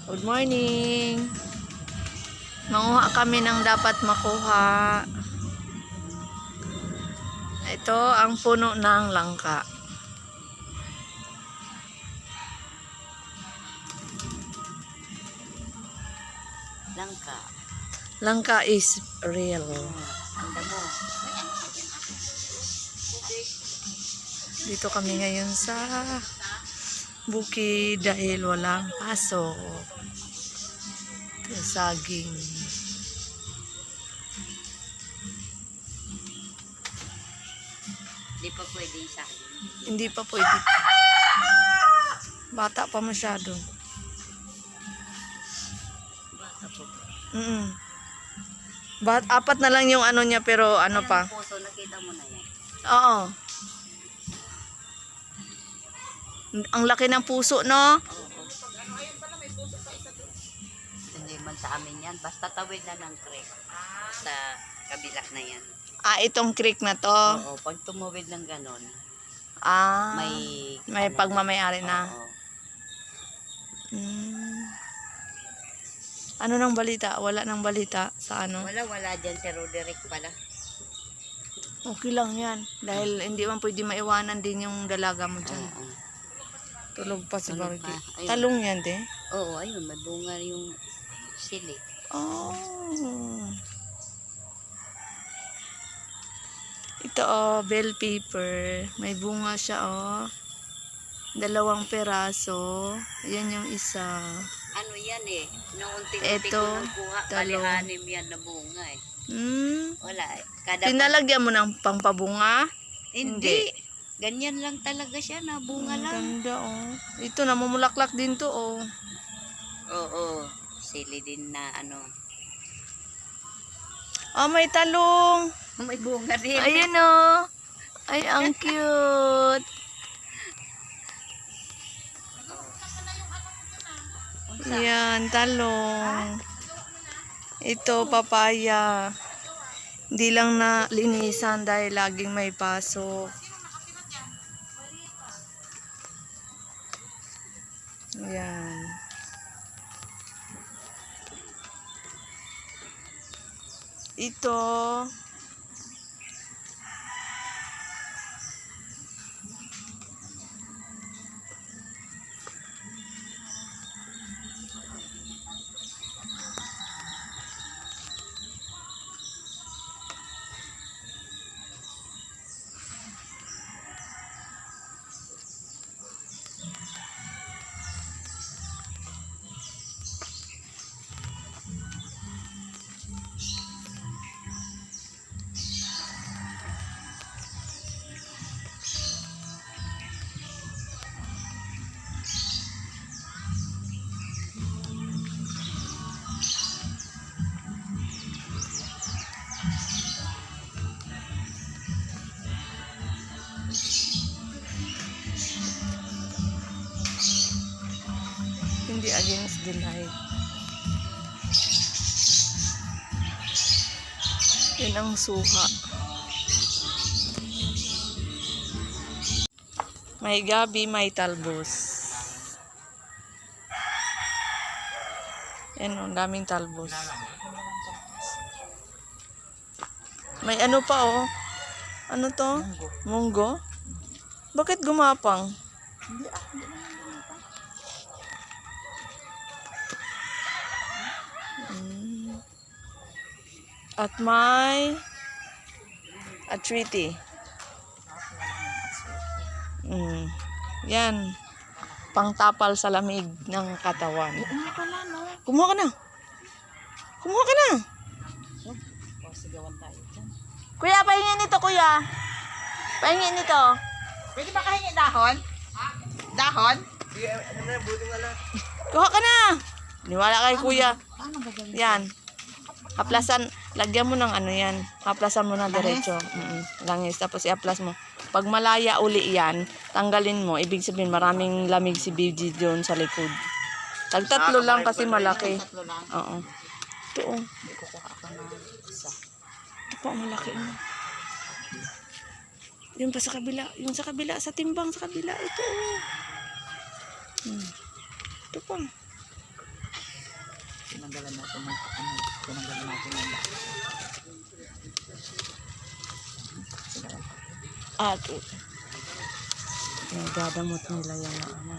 Good morning. Manguha kami ng dapat makuha. Ito ang puno ng langka. Langka is real. Dito kami ngayon sa bukid dahil walang pasok. Saging. Hindi pa pwede yung saging. Hindi pa pwede. Bata pa masyado. Bata po. Apat na lang yung ano niya pero ano Ayan, pa. puso, nakita mo na yan. Oo. Ang laki ng puso, no? Hindi man sa amin yan. Basta tawid na ng creek. Sa kabila na yan. Itong creek na to. Oo, pag tumawid ng ganon, may pagmamayari na. Oo. Ano nang balita? Wala nang balita sa ano? Wala dyan si Roderick pala. Okay lang yan. Dahil hindi man pwede maiwanan din yung dalaga mo dyan. Oo. Tulog pa si Tulog Bargy. pa. Ayun. Talong yan, de? Oo, ayun. May bunga yung sili. Oh. Ito, bell pepper. May bunga siya, 2 peraso. Yan yung isa. Ano yan eh? Naunti-unti Eto, ko nagkuha. talong. Kalihanim yan na bunga eh. Wala eh. Tinalagyan mo ng pangpabunga? Hindi. Ganyan lang talaga siya na bunga lang. Ganda, Ito, namumulaklak din to, Oo. Sili din na ano. May talong. May bunga din. Ayun, Ay, ang cute. Yan, talong. Ito, papaya. Hindi lang na linisan dahil laging may pasok. Yan. Ito. Hindi against the light. Yan ang suha. May gabi, may talbos. Yan, ang daming talbos. May ano pa, Ano to? Munggo. Bakit gumapang? Hindi At may treaty. Yan. Pangtapal sa lamig ng katawan. Kumuha ka na. Kumuha ka na. Kuya, pahingin nito, kuya. Pahingin nito. Pwede ba kahingi dahon? Dahon? Kuha ka na. Niwala kay kuya. Yan. Haplasan, lagyan mo ng ano yan. Haplasan mo na diretso. Langis. Tapos i-aplas mo. Pag malaya uli yan, tanggalin mo. Ibig sabihin, maraming lamig si BG doon sa likod. Tagtatlo lang kasi malaki. Oo. Ito, Ito pa, malaki na. Yung pa sa kabila. Yung sa kabila, sa timbang sa kabila. Ito, Ito pa. Tinanggalan natin ng tinanggalan natin ng At dadamot nila yung ano.